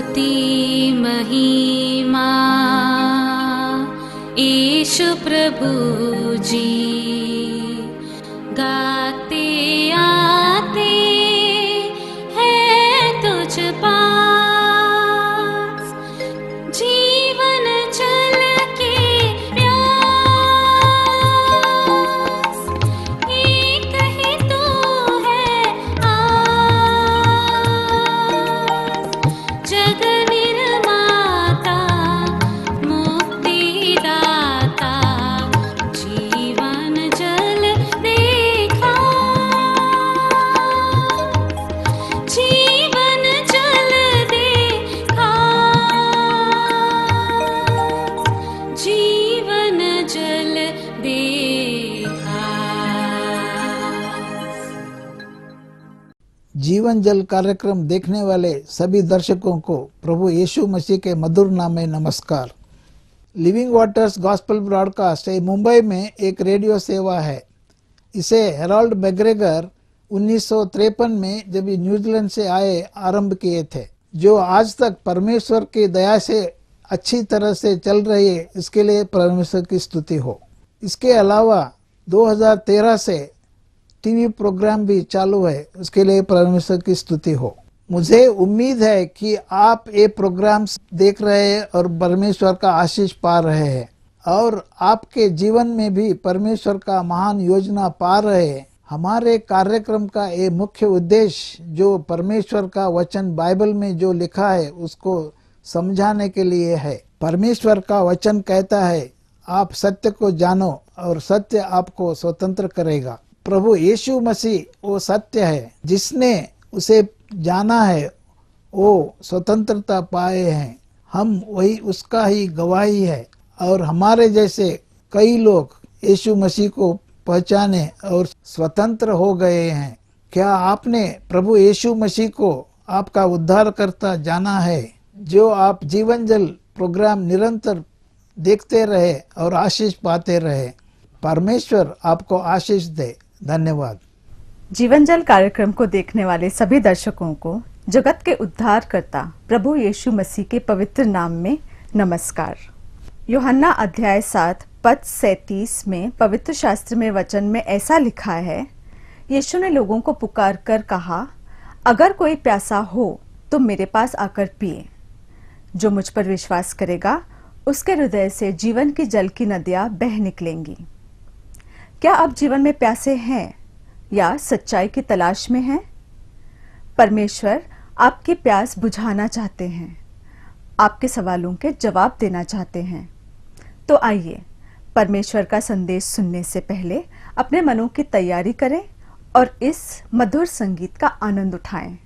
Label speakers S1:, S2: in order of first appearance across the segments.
S1: स्तुति महिमा ईशु प्रभु जी, गाते आते हैं तुझ पास, जीवन जल के प्यास, एक ही तू है आस, जग निर्माता मुक्तिदाता, जीवन जल देखा, जीवन जल देखा, जीवन जल देखा।
S2: जीवन जल कार्यक्रम देखने वाले सभी दर्शकों को प्रभु यीशु मसीह के मधुर नाम में नमस्कार। Living waters gospel broadcast Mumbai में एक रेडियो सेवा है। इसे हेरोल्ड मैग्रेगर 1953 में जब ये न्यूजीलैंड से आए आरंभ किए थे, जो आज तक परमेश्वर की दया से अच्छी तरह से चल रही है। इसके लिए परमेश्वर की स्तुति हो। इसके अलावा 2013 से टीवी प्रोग्राम भी चालू है, उसके लिए परमेश्वर की स्तुति हो। मुझे उम्मीद है कि आप ये प्रोग्राम देख रहे हैं और परमेश्वर का आशीष पा रहे हैं, और आपके जीवन में भी परमेश्वर का महान योजना पा रहे हैं। हमारे कार्यक्रम का ये मुख्य उद्देश्य जो परमेश्वर का वचन बाइबल में जो लिखा है उसको समझाने के लिए है। परमेश्वर का वचन कहता है, आप सत्य को जानो और सत्य आपको स्वतंत्र करेगा। प्रभु यीशु मसीह वो सत्य है, जिसने उसे जाना है वो स्वतंत्रता पाए हैं। हम वही उसका ही गवाही है, और हमारे जैसे कई लोग यीशु मसीह को पहचाने और स्वतंत्र हो गए हैं। क्या आपने प्रभु यीशु मसीह को आपका उद्धारकर्ता जाना है? जो आप जीवन जल प्रोग्राम निरंतर देखते रहे और आशीष पाते रहे। परमेश्वर आपको आशीष दे। धन्यवाद।
S3: जीवन जल कार्यक्रम को देखने वाले सभी दर्शकों को जगत के उद्धारकर्ता प्रभु यीशु मसीह के पवित्र नाम में नमस्कार। यूहन्ना अध्याय 7 पद 37 में पवित्र शास्त्र में वचन में ऐसा लिखा है, यीशु ने लोगों को पुकार कर कहा, अगर कोई प्यासा हो तो मेरे पास आकर पिए। जो मुझ पर विश्वास करेगा उसके हृदय से जीवन की जल की नदियां बह निकलेंगी। क्या आप जीवन में प्यासे हैं या सच्चाई की तलाश में हैं? परमेश्वर आपकी प्यास बुझाना चाहते हैं, आपके सवालों के जवाब देना चाहते हैं। तो आइए परमेश्वर का संदेश सुनने से पहले अपने मनों की तैयारी करें और इस मधुर संगीत का आनंद उठाएं।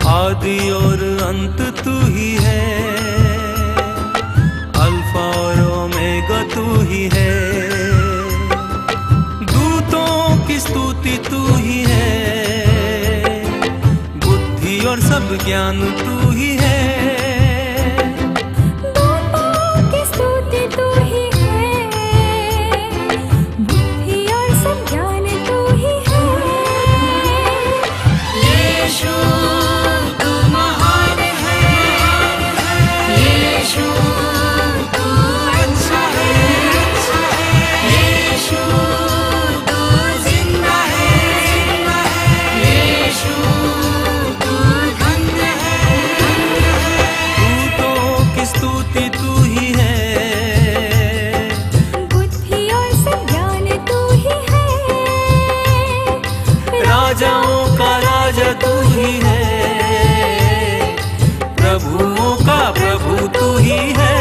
S4: आदि और अंत तू ही है, अल्फा और ओमेगा तू ही है। दूतों की स्तुति तू ही है, बुद्धि और सब ज्ञान तू ही है।
S1: यीशु तू धन्य है।
S4: स्तुति तू ही है,
S1: बुद्धि और सब ज्ञान तू ही है,
S4: राजाओं का राजा तू ही है, प्रभुओं का प्रभु तू ही है।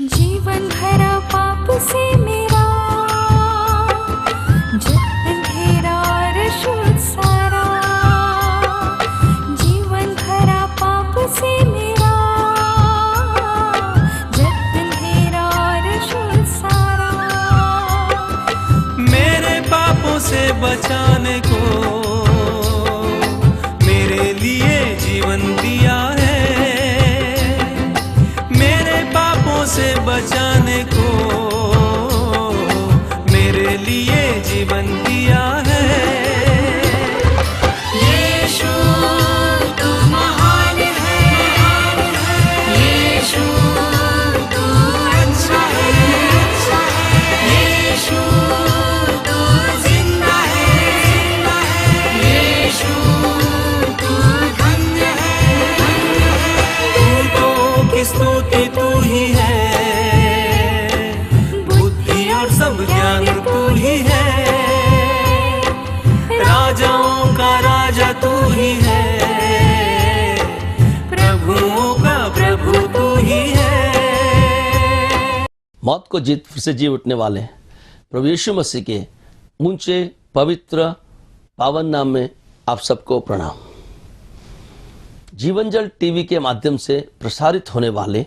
S1: जीवन भरा पाप से मेरा, जब अंधेरा और शुद्ध सारा, जीवन भरा पाप से मेरा, जब अंधेरा और शुद्ध सारा,
S4: मेरे पापों से बचाने को मेरे लिए जीवन दिया है, मेरे पापों से बचाने को मेरे लिए जीवन दिया है। यीशु तू महान है, यीशु तू अच्छा है, यीशु तू जिंदा है, यीशु तू धन्य है, दूतों की स्तुति तू ही है, बुद्धि और सब ज्ञान तू ही है, राजाओं का राजा तू ही है, प्रभुओं का प्रभु तू ही है।
S5: मौत को जीत फिर से जी उठने वाले प्रभु यीशु मसीह के ऊंचे पवित्र पावन नाम में आप सबको प्रणाम। जीवन जल टीवी के माध्यम से प्रसारित होने वाले,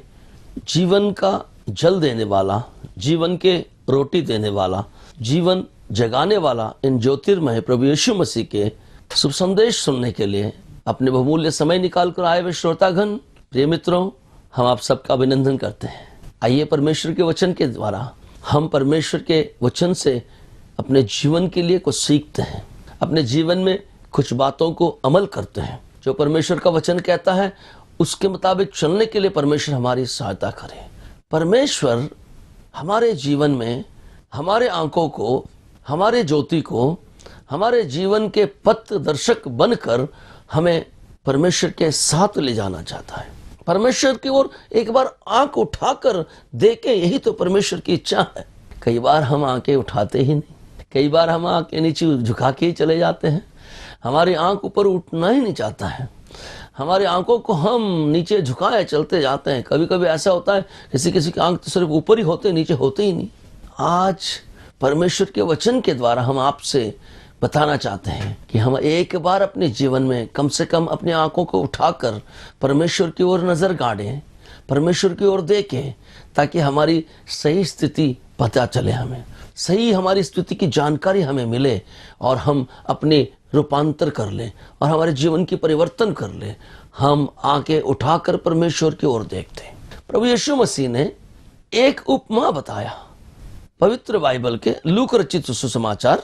S5: जीवन का जल देने वाला, जीवन के रोटी देने वाला, जीवन जगाने वाला इन ज्योतिर्मय प्रभु यीशु मसीह के शुभ संदेश सुनने के लिए अपने बहुमूल्य समय निकाल कर आए हुए श्रोतागण, प्रिय मित्रों, हम आप सबका अभिनंदन करते हैं। आइए परमेश्वर के वचन के द्वारा हम परमेश्वर के वचन से अपने जीवन के लिए कुछ सीखते हैं, अपने जीवन में कुछ बातों को अमल करते हैं। जो परमेश्वर का वचन कहता है उसके मुताबिक चलने के लिए परमेश्वर हमारी सहायता करे। परमेश्वर हमारे जीवन में हमारे आंखों को, हमारे ज्योति को, हमारे जीवन के पथ दर्शक बनकर हमें परमेश्वर के साथ ले जाना चाहता है। परमेश्वर की ओर एक बार आंख उठाकर देखें, यही तो परमेश्वर की इच्छा है। कई बार हम आंखें उठाते ही नहीं, कई बार हम आंखें नीचे झुका के ही चले जाते हैं। हमारी आंख ऊपर उठना ही नहीं चाहता है, हमारी आंखों को हम नीचे झुकाए चलते जाते हैं। कभी कभी ऐसा होता है किसी किसी की आंख तो सिर्फ ऊपर ही होते, नीचे होते ही नहीं। आज परमेश्वर के वचन के द्वारा हम आपसे बताना चाहते हैं कि हम एक बार अपने जीवन में कम से कम अपनी आंखों को उठाकर परमेश्वर की ओर नजर गाड़ें, परमेश्वर की ओर देखें, ताकि हमारी सही स्थिति पता चले, हमें सही हमारी स्थिति की जानकारी हमें मिले और हम अपने रूपांतर कर लें और हमारे जीवन की परिवर्तन कर लें। हम आंखें उठाकर परमेश्वर की ओर देखते हैं। प्रभु यीशु मसीह ने एक उपमा बताया। पवित्र बाइबल के लूक रचित सुसमाचार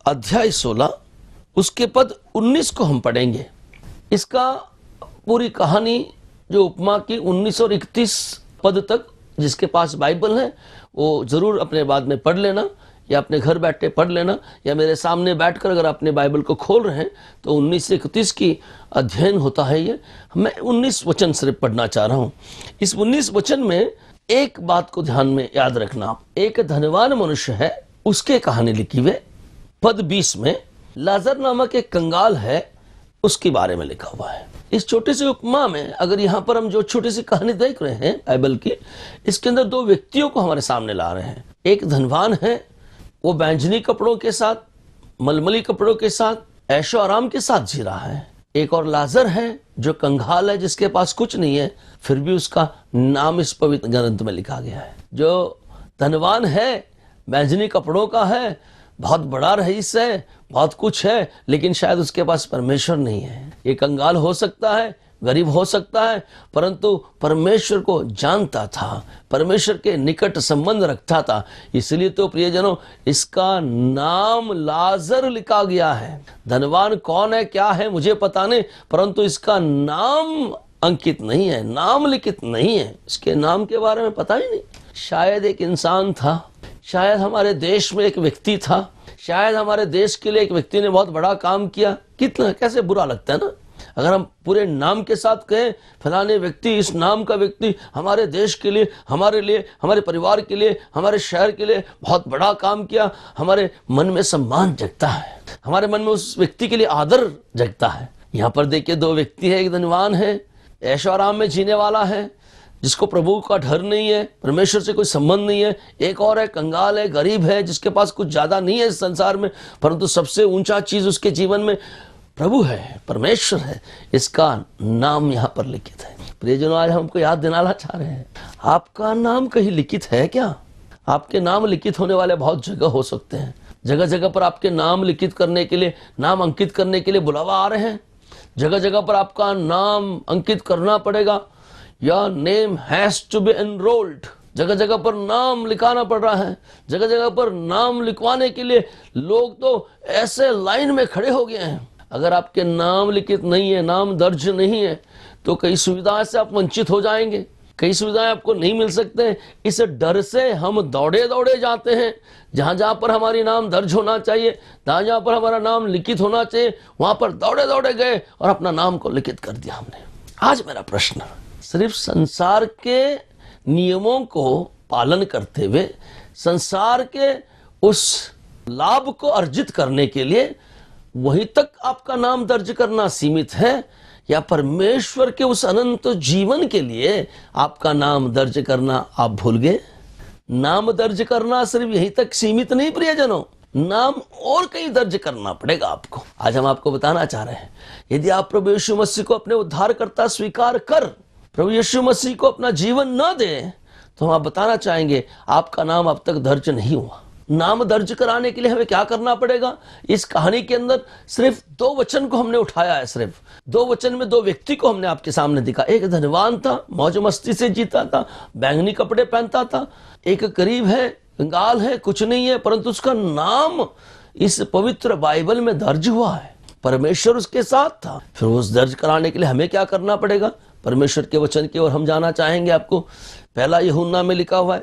S5: अध्याय 16 उसके पद 19 को हम पढ़ेंगे। इसका पूरी कहानी जो उपमा की 19 और 31 पद तक जिसके पास बाइबल है वो जरूर अपने बाद में पढ़ लेना, या अपने घर बैठे पढ़ लेना, या मेरे सामने बैठकर अगर अपने बाइबल को खोल रहे हैं तो 19 से 31 की अध्ययन होता है। ये मैं 19 वचन सिर्फ पढ़ना चाह रहा हूं। इस 19 वचन में एक बात को ध्यान में याद रखना। एक धनवान मनुष्य है, उसके कहानी लिखी हुई पद 20 में लाजर नामक एक कंगाल है, उसके बारे में लिखा हुआ है। इस छोटी सी उपमा में अगर यहाँ पर हम जो छोटी सी कहानी देख रहे हैं बाइबल की, इसके अंदर दो व्यक्तियों को हमारे सामने ला रहे हैं। एक धनवान है, वो बैंजनी कपड़ों के साथ, मलमली कपड़ों के साथ, ऐशो आराम के साथ जी रहा है। एक और लाजर है जो कंगाल है, जिसके पास कुछ नहीं है, फिर भी उसका नाम इस पवित्र ग्रंथ में लिखा गया है। जो धनवान है, बैंजनी कपड़ों का है, बहुत बड़ा रईस है, बहुत कुछ है, लेकिन शायद उसके पास परमेश्वर नहीं है। ये कंगाल हो सकता है, गरीब हो सकता है, परंतु परमेश्वर को जानता था, परमेश्वर के निकट संबंध रखता था। इसलिए तो प्रियजनों, इसका नाम लाजर लिखा गया है। धनवान कौन है, क्या है, मुझे पता नहीं, परंतु इसका नाम अंकित नहीं है, नाम लिखित नहीं है, इसके नाम के बारे में पता ही नहीं। शायद एक इंसान था, शायद हमारे देश में एक व्यक्ति था, शायद हमारे देश के लिए एक व्यक्ति ने बहुत बड़ा काम किया। कितना कैसे बुरा लगता है ना, अगर हम पूरे नाम के साथ कहें फलाने व्यक्ति, इस नाम का व्यक्ति हमारे देश के लिए, हमारे परिवार के लिए, हमारे शहर के लिए बहुत बड़ा काम किया, हमारे मन में सम्मान जगता है, हमारे मन में उस व्यक्ति के लिए आदर जगता है। यहाँ पर देखिए, दो व्यक्ति है, एक धनवान है, ऐशो आराम में जीने वाला है, जिसको प्रभु का डर नहीं है, परमेश्वर से कोई संबंध नहीं है। एक और है, कंगाल है, गरीब है, जिसके पास कुछ ज्यादा नहीं है इस संसार में, परंतु सबसे ऊंचा चीज उसके जीवन में प्रभु है, परमेश्वर है। इसका नाम यहाँ पर लिखित है। प्रियजनों, आज हमको याद दिलाना चाह रहे हैं, आपका नाम कहीं लिखित है क्या? आपके नाम लिखित होने वाले बहुत जगह हो सकते हैं। जगह जगह पर आपके नाम लिखित करने के लिए, नाम अंकित करने के लिए बुलावा आ रहे हैं। जगह जगह पर आपका नाम अंकित करना पड़ेगा। Your name has to be enrolled। जगह जगह पर नाम लिखाना पड़ रहा है। जगह जगह पर नाम लिखवाने के लिए लोग तो ऐसे लाइन में खड़े हो गए हैं। अगर आपके नाम लिखित नहीं है, नाम दर्ज नहीं है, तो कई सुविधाएं से आप वंचित हो जाएंगे, कई सुविधाएं आपको नहीं मिल सकते हैं। इस डर से हम दौड़े दौड़े जाते हैं। जहां जहां पर हमारी नाम दर्ज होना चाहिए, जहां जहां पर हमारा नाम लिखित होना चाहिए, वहां पर दौड़े दौड़े गए और अपना नाम को लिखित कर दिया हमने। आज मेरा प्रश्न, सिर्फ संसार के नियमों को पालन करते हुए, संसार के उस लाभ को अर्जित करने के लिए वहीं तक आपका नाम दर्ज करना सीमित है, या परमेश्वर के उस अनंत जीवन के लिए आपका नाम दर्ज करना आप भूल गए? नाम दर्ज करना सिर्फ यहीं तक सीमित नहीं प्रियजनों, नाम और कहीं दर्ज करना पड़ेगा आपको। आज हम आपको बताना चाह रहे हैं, यदि आप प्रभु यीशु मसीह को अपने उद्धारकर्ता स्वीकार कर प्रभु यीशु मसीह को अपना जीवन न दे, तो हम आप बताना चाहेंगे आपका नाम अब तक दर्ज नहीं हुआ। नाम दर्ज कराने के लिए हमें क्या करना पड़ेगा? इस कहानी के अंदर सिर्फ दो वचन को हमने उठाया है। सिर्फ दो वचन में दो व्यक्ति को हमने आपके सामने दिखा। एक धनवान था, मौज मस्ती से जीता था, बैंगनी कपड़े पहनता था। एक गरीब है, कंगाल है, कुछ नहीं है, परंतु उसका नाम इस पवित्र बाइबल में दर्ज हुआ है। परमेश्वर उसके साथ था। फिर उस दर्ज कराने के लिए हमें क्या करना पड़ेगा? परमेश्वर के वचन की ओर हम जाना चाहेंगे। आपको पहला यूहन्ना में लिखा हुआ है,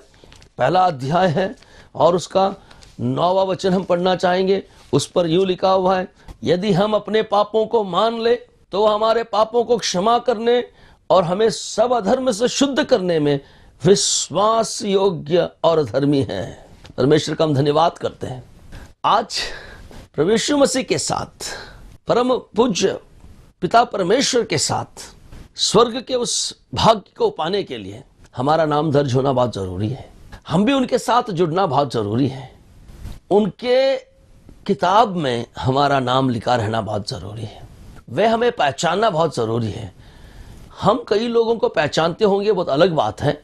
S5: पहला अध्याय है और उसका 9वां वचन हम पढ़ना चाहेंगे। उस पर यूं लिखा हुआ है, यदि हम अपने पापों को मान ले तो हमारे पापों को क्षमा करने और हमें सब अधर्म से शुद्ध करने में विश्वास योग्य और धर्मी है। परमेश्वर का हम धन्यवाद करते हैं। आज प्रभु यीशु मसीह के साथ, परम पूज्य पिता परमेश्वर के साथ स्वर्ग के उस भाग्य को पाने के लिए हमारा नाम दर्ज होना बहुत जरूरी है। हम भी उनके साथ जुड़ना बहुत जरूरी है। उनके किताब में हमारा नाम लिखा रहना बहुत जरूरी है। वे हमें पहचानना बहुत जरूरी है। हम कई लोगों को पहचानते होंगे, बहुत अलग बात है।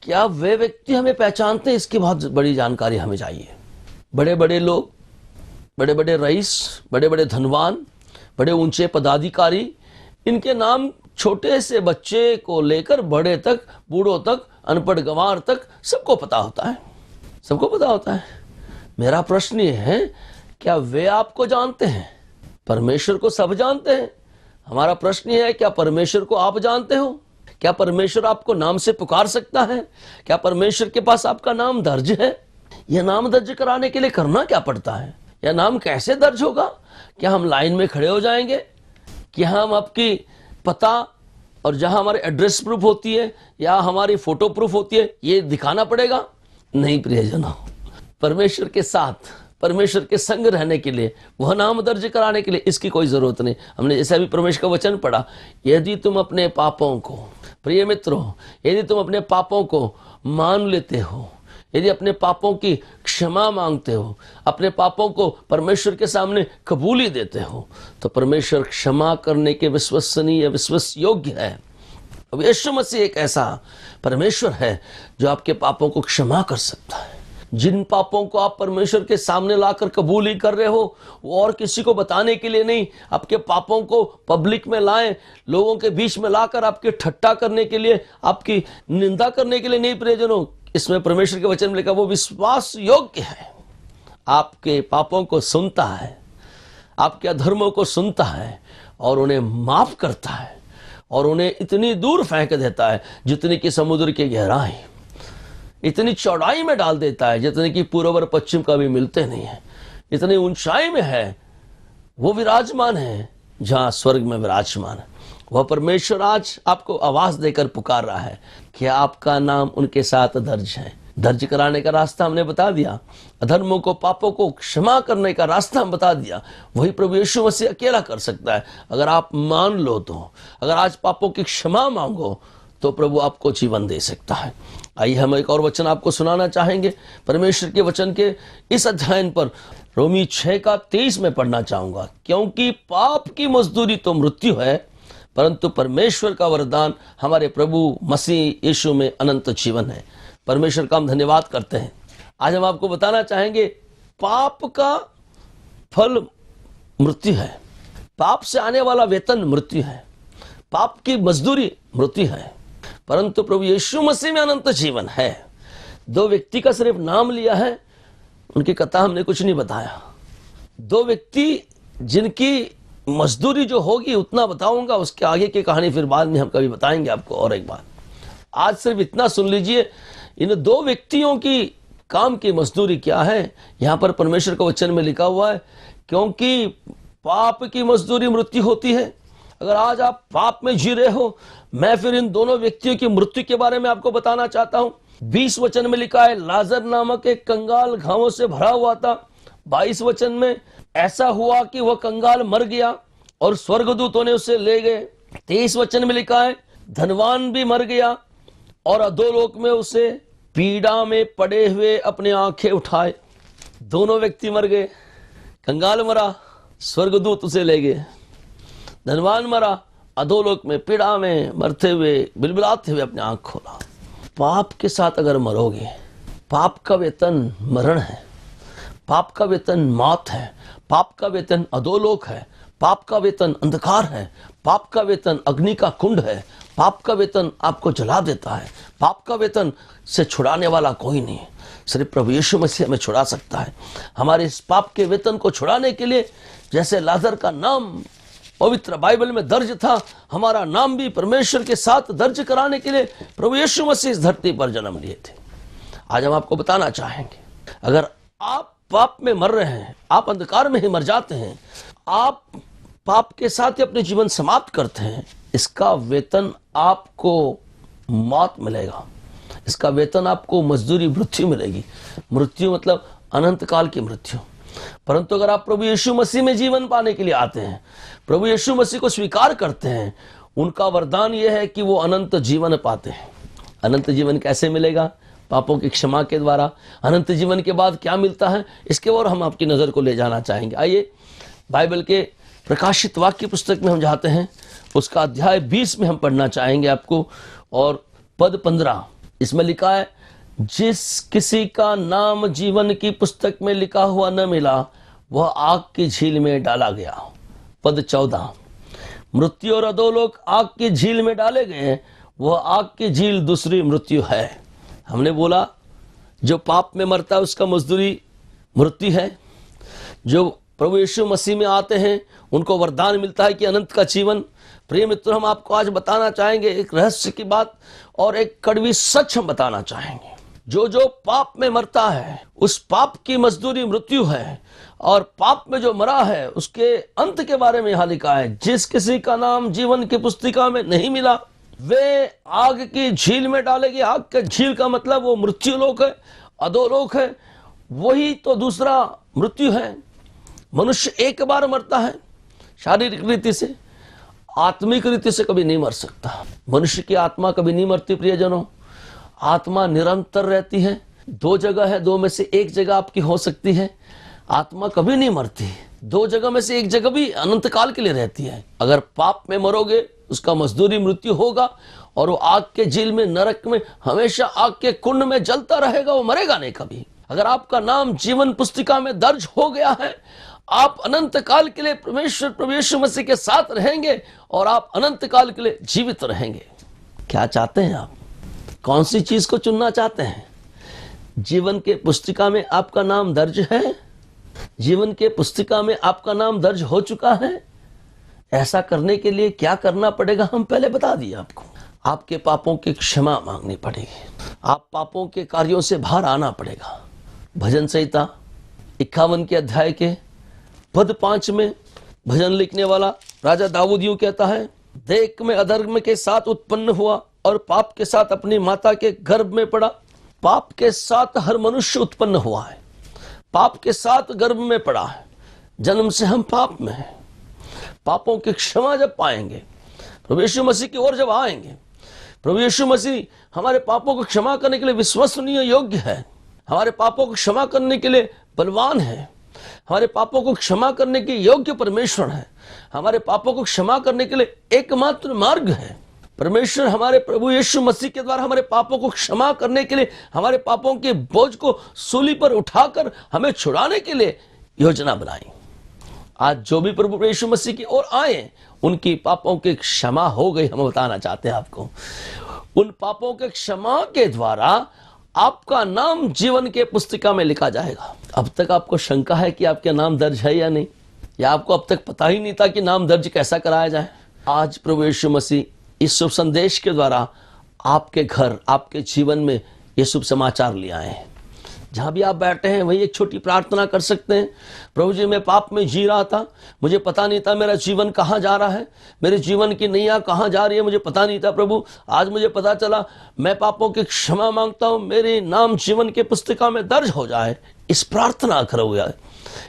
S5: क्या वे व्यक्ति हमें पहचानते हैं, इसकी बहुत बड़ी जानकारी हमें चाहिए। बड़े बड़े लोग, बड़े बड़े रईस, बड़े बड़े धनवान, बड़े ऊंचे पदाधिकारी, इनके नाम छोटे से बच्चे को लेकर बड़े तक, बूढ़ों तक, अनपढ़ गंवार तक सबको पता होता है, सबको पता होता है। मेरा प्रश्न ये है, क्या वे आपको जानते हैं? परमेश्वर को सब जानते हैं। हमारा प्रश्न ये है, क्या परमेश्वर को आप जानते हो? क्या परमेश्वर आपको नाम से पुकार सकता है? क्या परमेश्वर के पास आपका नाम दर्ज है? यह नाम दर्ज कराने के लिए करना क्या पड़ता है? यह नाम कैसे दर्ज होगा? क्या हम लाइन में खड़े हो जाएंगे? क्या हम आपकी पता और जहां हमारे एड्रेस प्रूफ होती है या हमारी फोटो प्रूफ होती है, ये दिखाना पड़ेगा? नहीं प्रियजनों, परमेश्वर के साथ, परमेश्वर के संग रहने के लिए, वह नाम दर्ज कराने के लिए इसकी कोई जरूरत नहीं। हमने जैसे अभी परमेश्वर का वचन पढ़ा, यदि तुम अपने पापों को, प्रिय मित्रों, यदि तुम अपने पापों को मान लेते हो, यदि अपने पापों की क्षमा मांगते हो, अपने पापों को परमेश्वर के सामने कबूली देते हो, तो परमेश्वर क्षमा करने के विश्वसनीय, विश्वास योग्य है। अब यीशु मसीह एक ऐसा परमेश्वर है जो आपके पापों को क्षमा कर सकता है, जिन पापों को आप परमेश्वर के सामने लाकर कबूल ही कर रहे हो, वो और किसी को बताने के लिए नहीं, आपके पापों को पब्लिक में लाएं, लोगों के बीच में लाकर आपकी ठट्टा करने के लिए, आपकी निंदा करने के लिए नहीं प्रियजनों। इसमें परमेश्वर के वचन में लिखा वो विश्वास योग्य है, आपके पापों को सुनता है, आपके अधर्मों को सुनता है और उन्हें माफ करता है और उन्हें इतनी दूर फेंक देता है जितनी कि समुद्र की गहराई, इतनी चौड़ाई में डाल देता है जितने कि पूर्व और पश्चिम कभी मिलते नहीं है। इतनी ऊंचाई में है वो विराजमान है जहां स्वर्ग में विराजमान है। वह परमेश्वर आज आपको आवाज देकर पुकार रहा है कि आपका नाम उनके साथ दर्ज है। दर्ज कराने का रास्ता हमने बता दिया, अधर्मों को, पापों को क्षमा करने का रास्ता हम बता दिया। वही प्रभु यीशु मसीह अकेला कर सकता है। अगर आप मान लो तो, अगर आज पापों की क्षमा मांगो तो प्रभु आपको जीवन दे सकता है। आइए हम एक और वचन आपको सुनाना चाहेंगे परमेश्वर के वचन के इस अध्ययन पर। रोमी 6:23 में पढ़ना चाहूंगा, क्योंकि पाप की मजदूरी तो मृत्यु है, परंतु परमेश्वर का वरदान हमारे प्रभु मसीह यीशु में अनंत जीवन है। परमेश्वर का हम धन्यवाद करते हैं। आज हम आपको बताना चाहेंगे पाप का फल मृत्यु है, पाप से आने वाला वेतन मृत्यु है, पाप की मजदूरी मृत्यु है, परंतु प्रभु यीशु मसीह में अनंत जीवन है। दो व्यक्ति का सिर्फ नाम लिया है, उनकी कथा हमने कुछ नहीं बताया। दो व्यक्ति जिनकी मजदूरी जो होगी उतना बताऊंगा, उसके आगे की कहानी फिर बाद में हम कभी बताएंगे आपको। और एक बात, आज सिर्फ इतना सुन लीजिए, इन दो व्यक्तियों की काम की मजदूरी क्या है। यहां पर परमेश्वर का वचन में लिखा हुआ है, क्योंकि पाप की मजदूरी मृत्यु होती है। अगर आज आप पाप में जी रहे हो, मैं फिर इन दोनों व्यक्तियों की मृत्यु के बारे में आपको बताना चाहता हूं। 20 वचन में लिखा है, लाजर नामक एक कंगाल घावों से भरा हुआ था। 22 वचन में ऐसा हुआ कि वह कंगाल मर गया और स्वर्गदूतों ने उसे ले गए। 23 वचन में लिखा है, धनवान भी मर गया और अधोलोक में उसे पीड़ा में पड़े हुए अपने आंखें उठाए। दोनों व्यक्ति मर गए, कंगाल मरा, स्वर्गदूत उसे ले गए। धनवान मरा, अधोलोक में पीड़ा में मरते हुए बिलबिलाते हुए अपने आंख खोला। पाप के साथ अगर मरोगे, पाप का वेतन मरण है, पाप का वेतन मौत है, पाप का वेतन अधोलोक है, पाप का वेतन अंधकार है, पाप का वेतन अग्नि का कुंड है, पाप का वेतन आपको जला देता है। पाप का वेतन से छुड़ाने वाला कोई नहीं, सिर्फ प्रभु यीशु मसीह हमें छुड़ा सकता है। हमारे इस पाप के वेतन को छुड़ाने के लिए, जैसे लाजर का नाम पवित्र बाइबल में दर्ज था, हमारा नाम भी परमेश्वर के साथ दर्ज कराने के लिए प्रभु यीशु मसीह इस धरती पर जन्म लिए थे। आज हम आपको बताना चाहेंगे, अगर आप पाप में मर रहे हैं, आप अंधकार में ही मर जाते हैं, आप पाप के साथ ही अपने जीवन समाप्त करते हैं, इसका वेतन आपको मौत मिलेगा। इसका वेतन आपको मजदूरी मृत्यु मिलेगी। मृत्यु मतलब अनंत काल की मृत्यु। परंतु अगर आप प्रभु यीशु मसीह में जीवन पाने के लिए आते हैं, प्रभु यीशु मसीह को स्वीकार करते हैं, उनका वरदान यह है कि वो अनंत जीवन पाते हैं। अनंत जीवन कैसे मिलेगा? पापों की क्षमा के द्वारा। अनंत जीवन के बाद क्या मिलता है, इसके ओर हम आपकी नजर को ले जाना चाहेंगे। आइए बाइबल के प्रकाशित वाक्य पुस्तक में हम जाते हैं, उसका अध्याय 20 में हम पढ़ना चाहेंगे आपको, और पद 15 इसमें लिखा है, जिस किसी का नाम जीवन की पुस्तक में लिखा हुआ न मिला वह आग की झील में डाला गया। पद 14 मृत्यु और अधोलोक आग की झील में डाले गए, वह आग की झील दूसरी मृत्यु है। हमने बोला जो पाप में मरता है उसका मजदूरी मृत्यु है। जो प्रभु यीशु मसीह में आते हैं उनको वरदान मिलता है कि अनंत का जीवन। प्रिय मित्र, हम आपको आज बताना चाहेंगे एक रहस्य की बात और एक कड़वी सच हम बताना चाहेंगे। जो जो पाप में मरता है उस पाप की मजदूरी मृत्यु है, और पाप में जो मरा है उसके अंत के बारे में यहाँ लिखा है, जिस किसी का नाम जीवन की पुस्तिका में नहीं मिला वे आग की झील में डालेगी। आग के झील का मतलब वो मृत्यु लोक है, अधोलोक है, वही तो दूसरा मृत्यु है। मनुष्य एक बार मरता है शारीरिक रीति से, आत्मिक रीति से कभी नहीं मर सकता। मनुष्य की आत्मा कभी नहीं मरती प्रियजनों, आत्मा निरंतर रहती है। दो जगह है, दो में से एक जगह आपकी हो सकती है, आत्मा कभी नहीं मरती। दो जगह में से एक जगह भी अनंत काल के लिए रहती है। अगर पाप में मरोगे उसका मजदूरी मृत्यु होगा, और वो आग के झील में, नरक में, हमेशा आग के कुंड में जलता रहेगा, वो मरेगा नहीं कभी। अगर आपका नाम जीवन पुस्तिका में दर्ज हो गया है, आप अनंत काल के लिए परमेश्वर प्रभु यीशु मसीह के साथ रहेंगे और आप अनंत काल के लिए जीवित रहेंगे। क्या चाहते हैं आप? कौन सी चीज को चुनना चाहते हैं? जीवन के पुस्तिका में आपका नाम दर्ज है? जीवन के पुस्तिका में आपका नाम दर्ज हो चुका है? ऐसा करने के लिए क्या करना पड़ेगा हम पहले बता दिए आपको। आपके पापों की क्षमा मांगनी पड़ेगी, आप पापों के कार्यों से बाहर आना पड़ेगा। भजन संहिता 51 के अध्याय के पद 5 में भजन लिखने वाला राजा दाऊद यूं कहता है, देख मैं अधर्म के साथ उत्पन्न हुआ और पाप के साथ अपनी माता के गर्भ में पड़ा। पाप के साथ हर मनुष्य उत्पन्न हुआ है, पाप के साथ गर्भ में पड़ा है। जन्म से हम पाप में हैं। पापों की क्षमा जब पाएंगे, प्रभु यीशु मसीह की ओर जब आएंगे, प्रभु यीशु मसीह हमारे पापों को क्षमा करने के लिए विश्वसनीय योग्य है, हमारे पापों को क्षमा करने के लिए बलवान है, हमारे पापों को क्षमा करने के योग्य परमेश्वर है, हमारे पापों को क्षमा करने के लिए एकमात्र मार्ग है। परमेश्वर हमारे प्रभु यीशु मसीह के द्वारा हमारे पापों को क्षमा करने के लिए, हमारे पापों के बोझ को सूली पर उठाकर हमें छुड़ाने के लिए योजना बनाई। आज जो भी प्रभु यीशु मसीह की ओर आए, उनकी पापों की क्षमा हो गई। हम बताना चाहते हैं आपको, उन पापों के क्षमा के द्वारा आपका नाम जीवन के पुस्तिका में लिखा जाएगा। अब तक आपको शंका है कि आपका नाम दर्ज है या नहीं, या आपको अब तक पता ही नहीं था कि नाम दर्ज कैसा कराया जाए। आज प्रभु यीशु मसीह इस शुभ संदेश के द्वारा आपके घर, आपके जीवन में ये शुभ समाचार ले आए हैं। जहां भी आप बैठे हैं वहीं एक छोटी प्रार्थना कर सकते हैं। प्रभु जी, मैं पाप में जी रहा था, मुझे पता नहीं था मेरा जीवन कहाँ जा रहा है, मेरे जीवन की नैया कहाँ जा रही है, मुझे पता नहीं था। प्रभु, आज मुझे पता चला, मैं पापों की क्षमा मांगता हूँ, मेरे नाम जीवन की पुस्तिका में दर्ज हो जाए। इस प्रार्थना करोगे,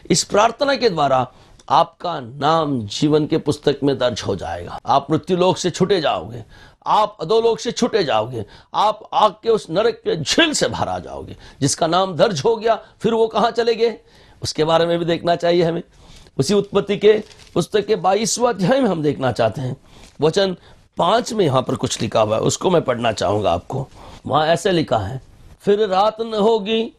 S5: इस प्रार्थना के द्वारा आपका नाम जीवन के पुस्तक में दर्ज हो जाएगा। आप मृत्यु लोक से छुटे जाओगे, आप अधोलोक से छुटे जाओगे, आप आग के उस नरक के झील से बाहर आ जाओगे। जिसका नाम दर्ज हो गया, फिर वो कहाँ चले गए, उसके बारे में भी देखना चाहिए हमें। उसी उत्पत्ति के पुस्तक के 22वां अध्याय में हम देखना चाहते हैं। वचन 5 में यहाँ पर कुछ लिखा हुआ है, उसको मैं पढ़ना चाहूंगा आपको। वहां ऐसे लिखा है, फिर रात न होगी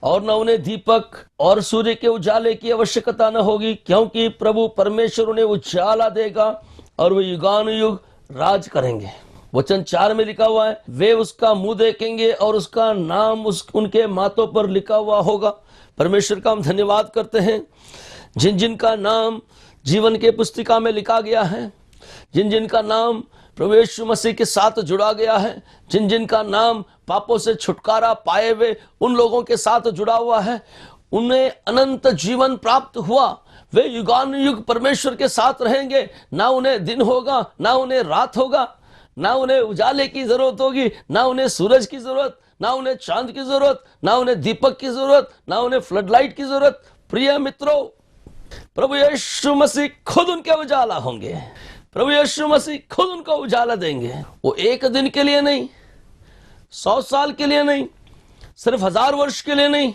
S5: और न उन्हें दीपक और सूर्य के उजाले की आवश्यकता न होगी, क्योंकि प्रभु परमेश्वर उन्हें उजाला देगा और वे युगानुयुग राज करेंगे। वचन 4 में लिखा हुआ है, वे उसका मुंह देखेंगे और उसका नाम उनके माथों पर लिखा हुआ होगा। परमेश्वर का हम धन्यवाद करते हैं, जिन जिन का नाम जीवन के पुस्तिका में लिखा गया है, जिन जिन का नाम प्रभु यीशु मसीह के साथ जुड़ा गया है, जिन जिन का नाम पापों से छुटकारा पाए हुए उन लोगों के साथ जुड़ा हुआ है, उन्हें अनंत जीवन प्राप्त हुआ। वे युगानुयुग परमेश्वर के साथ रहेंगे। ना उन्हें दिन होगा, ना उन्हें रात होगा, ना उन्हें उजाले की जरूरत होगी, ना उन्हें सूरज की जरूरत, ना उन्हें चांद की जरूरत, ना उन्हें दीपक की जरूरत, ना उन्हें फ्लड लाइट की जरूरत। प्रिय मित्रों, प्रभु यीशु मसीह खुद उनके उजाला होंगे। प्रभु यीशु मसीह खुद उनको उजाला देंगे। वो एक दिन के लिए नहीं, 100 साल के लिए नहीं, सिर्फ 1000 वर्ष के लिए नहीं,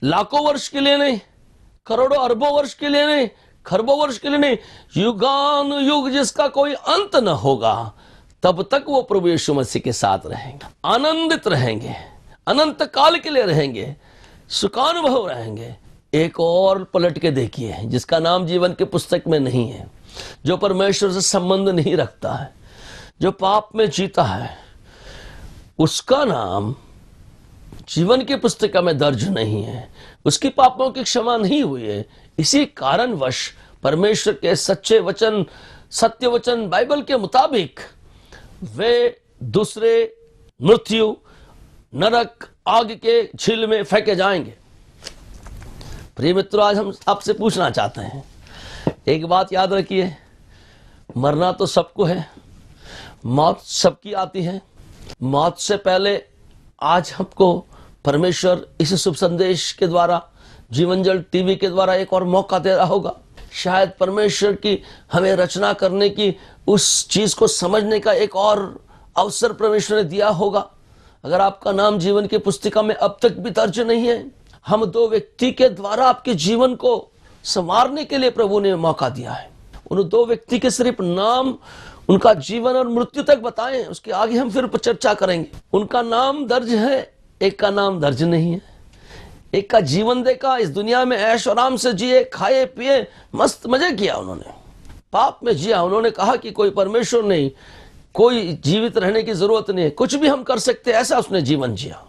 S5: लाखों वर्ष के लिए नहीं, करोड़ों अरबों वर्ष के लिए नहीं, खरबों वर्ष के लिए नहीं, युगानुयुग जिसका कोई अंत न होगा, तब तक वो प्रभु यीशु मसीह के साथ रहेंगे, आनंदित रहेंगे, अनंत काल के लिए रहेंगे, सुखानुभव रहेंगे। एक और पलट के देखिए, जिसका नाम जीवन के पुस्तक में नहीं है, जो परमेश्वर से संबंध नहीं रखता है, जो पाप में जीता है, उसका नाम जीवन की पुस्तिका में दर्ज नहीं है, उसकी पापों की क्षमा नहीं हुई है। इसी कारणवश परमेश्वर के सच्चे वचन, सत्य वचन बाइबल के मुताबिक वे दूसरे मृत्यु, नरक, आग के झील में फेंके जाएंगे। प्रिय मित्रों, आज हम आपसे पूछना चाहते हैं, एक बात याद रखिए, मरना तो सबको है, मौत सबकी आती है। मौत से पहले आज हमको परमेश्वर इस शुभ संदेश के द्वारा, जीवन जल टीवी के द्वारा एक और मौका दे रहा होगा। शायद परमेश्वर की हमें रचना करने की, उस चीज को समझने का एक और अवसर परमेश्वर ने दिया होगा। अगर आपका नाम जीवन की पुस्तिका में अब तक भी दर्ज नहीं है, हम 2 व्यक्ति के द्वारा आपके जीवन को संवारने के लिए प्रभु ने मौका दिया है। उन 2 व्यक्ति के सिर्फ नाम, उनका जीवन और मृत्यु तक बताएं, उसके आगे हम फिर चर्चा करेंगे। उनका नाम दर्ज है, एक का नाम दर्ज नहीं है। एक का जीवन देखा, इस दुनिया में ऐश आराम से जिए, खाए पिए, मस्त मजे किया उन्होंने, पाप में जिया। उन्होंने कहा कि कोई परमेश्वर नहीं, कोई जीवित रहने की जरूरत नहीं है, कुछ भी हम कर सकते, ऐसा उसने जीवन जिया,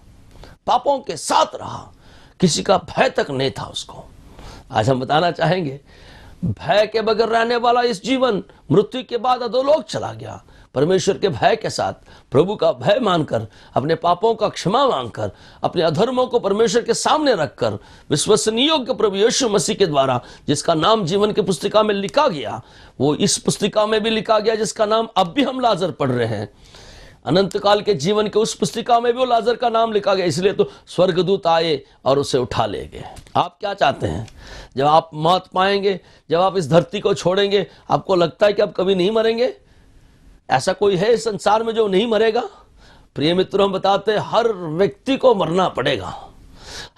S5: पापों के साथ रहा, किसी का भय तक नहीं था उसको। आज हम बताना चाहेंगे, भय के बगैर रहने वाला इस जीवन मृत्यु के बाद अधोलोक चला गया। परमेश्वर के भय के साथ, प्रभु का भय मानकर, अपने पापों का क्षमा मांगकर, अपने अधर्मों को परमेश्वर के सामने रखकर, विश्वसनीय योग्य प्रभु यीशु मसीह के द्वारा जिसका नाम जीवन की पुस्तिका में लिखा गया, वो इस पुस्तिका में भी लिखा गया जिसका नाम अब भी हम लाजर पढ़ रहे हैं। अनंत काल के जीवन के उस पुस्तिका में भी वो लाजर का नाम लिखा गया, इसलिए तो स्वर्गदूत आए और उसे उठा ले गए। आप क्या चाहते हैं? जब आप मौत पाएंगे, जब आप इस धरती को छोड़ेंगे, आपको लगता है कि आप कभी नहीं मरेंगे? ऐसा कोई है इस संसार में जो नहीं मरेगा? प्रिय मित्रों, हम बताते हैं हर व्यक्ति को मरना पड़ेगा।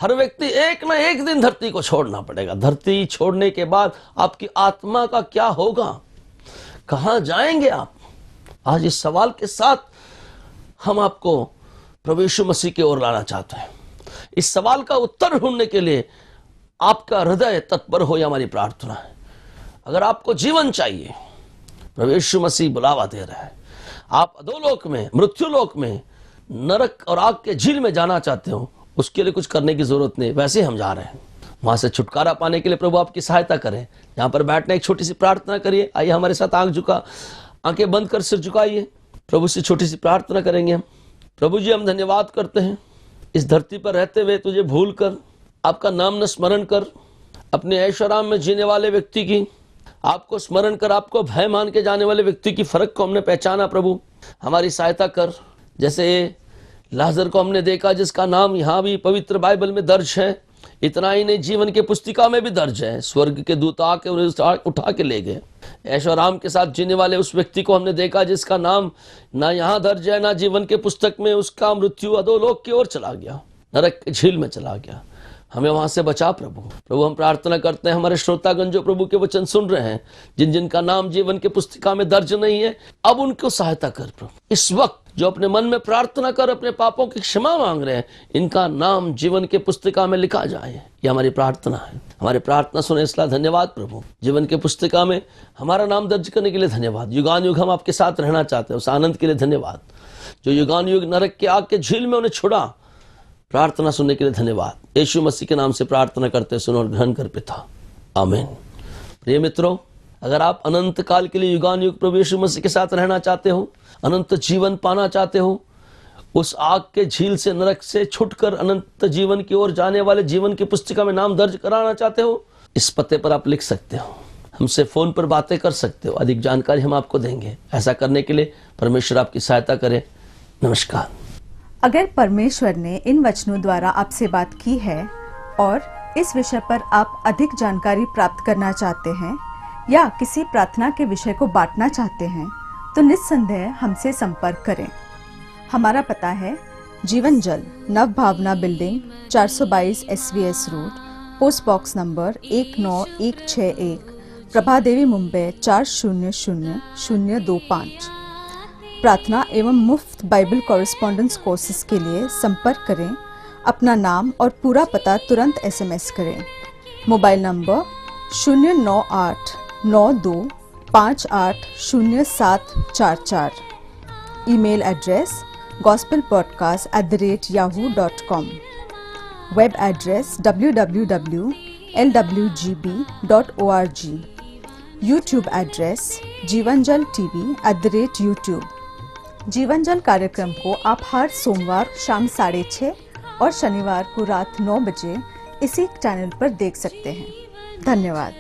S5: हर व्यक्ति एक ना एक दिन धरती को छोड़ना पड़ेगा। धरती छोड़ने के बाद आपकी आत्मा का क्या होगा? कहां जाएंगे आप? आज इस सवाल के साथ हम आपको प्रभु यीशु मसीह की ओर लाना चाहते हैं। इस सवाल का उत्तर ढूंढने के लिए आपका हृदय तत्पर हो, यह हमारी प्रार्थना है। अगर आपको जीवन चाहिए, प्रभु यीशु मसीह बुलावा दे रहा है। आप अधोलोक में, मृत्यु लोक में, नरक और आग के झील में जाना चाहते हो, उसके लिए कुछ करने की जरूरत नहीं, वैसे हम जा रहे हैं। वहां से छुटकारा पाने के लिए प्रभु आपकी सहायता करें। यहां पर बैठने एक छोटी सी प्रार्थना करिए। आइए हमारे साथ आंखें बंद कर सिर झुकाइए। प्रभु से छोटी सी प्रार्थना करेंगे हम। प्रभु जी, हम धन्यवाद करते हैं इस धरती पर रहते हुए तुझे भूल कर, आपका नाम न स्मरण कर, अपने ऐशोराम में जीने वाले व्यक्ति की, आपको स्मरण कर, आपको भय मान के जाने वाले व्यक्ति की फर्क को हमने पहचाना। प्रभु हमारी सहायता कर। जैसे लाजर को हमने देखा जिसका नाम यहाँ भी पवित्र बाइबल में दर्ज है, इतना ही नहीं जीवन के पुस्तिका में भी दर्ज है। स्वर्ग के दूत आके उन्हें उठा के ले गए। ऐशो आराम के साथ जीने वाले उस व्यक्ति को हमने देखा जिसका नाम ना यहाँ दर्ज है ना जीवन के पुस्तक में। उसका मृत्यु अधोलोक की ओर चला गया, नरक की झील में चला गया। हमें वहां से बचा प्रभु। प्रभु हम प्रार्थना करते हैं हमारे श्रोतागण जो प्रभु के वचन सुन रहे हैं, जिन जिनका नाम जीवन के पुस्तिका में दर्ज नहीं है, अब उनको सहायता कर प्रभु। इस वक्त जो अपने मन में प्रार्थना कर अपने पापों की क्षमा मांग रहे हैं, इनका नाम जीवन के पुस्तिका में लिखा जाए, ये हमारी प्रार्थना है। हमारी प्रार्थना सुने इसलिए धन्यवाद प्रभु। जीवन के पुस्तिका में हमारा नाम दर्ज करने के लिए धन्यवाद। युगान युग हम आपके साथ रहना चाहते हैं, उस आनंद के लिए धन्यवाद। जो युगान युग नरक के आग के झील में उन्हें छुड़ा, प्रार्थना सुनने के लिए धन्यवाद। यीशु मसीह के नाम से प्रार्थना करते सुनो और ग्रहण कर पिता, आमीन। प्रिय मित्रों, अगर आप अनंत काल के लिए युगान युग प्रभु यीशु मसीह के साथ रहना चाहते हो, अनंत जीवन पाना चाहते हो, उस आग के झील से, नरक से छुटकर अनंत जीवन की ओर जाने वाले जीवन की पुस्तिका में नाम दर्ज कराना चाहते हो, इस पते पर आप लिख सकते हो। हमसे फोन पर बातें कर सकते हो, अधिक जानकारी हम आपको देंगे। ऐसा करने के लिए परमेश्वर आपकी सहायता करे। नमस्कार।
S3: अगर परमेश्वर ने इन वचनों द्वारा आपसे बात की है और इस विषय पर आप अधिक जानकारी प्राप्त करना चाहते हैं या किसी प्रार्थना के विषय को बांटना चाहते हैं, तो निस्संदेह हमसे संपर्क करें। हमारा पता है Jeevan Jal, Nav Bhavna building, 422 SVS road, post box number 19161, Prabha Devi, Mumbai 400025। प्रार्थना एवं मुफ्त बाइबल कॉरेस्पॉन्डेंस कोर्सेज के लिए संपर्क करें। अपना नाम और पूरा पता तुरंत SMS करें। Mobile number 09892580744। Email address gospelpodcast@yahoo.com। Web address www.lwgb.org। YouTube address Jeevanjal TV@YouTube। Jeevanjal कार्यक्रम को आप हर सोमवार शाम 6:30 और शनिवार को रात 9 बजे इसी चैनल पर देख सकते हैं। धन्यवाद।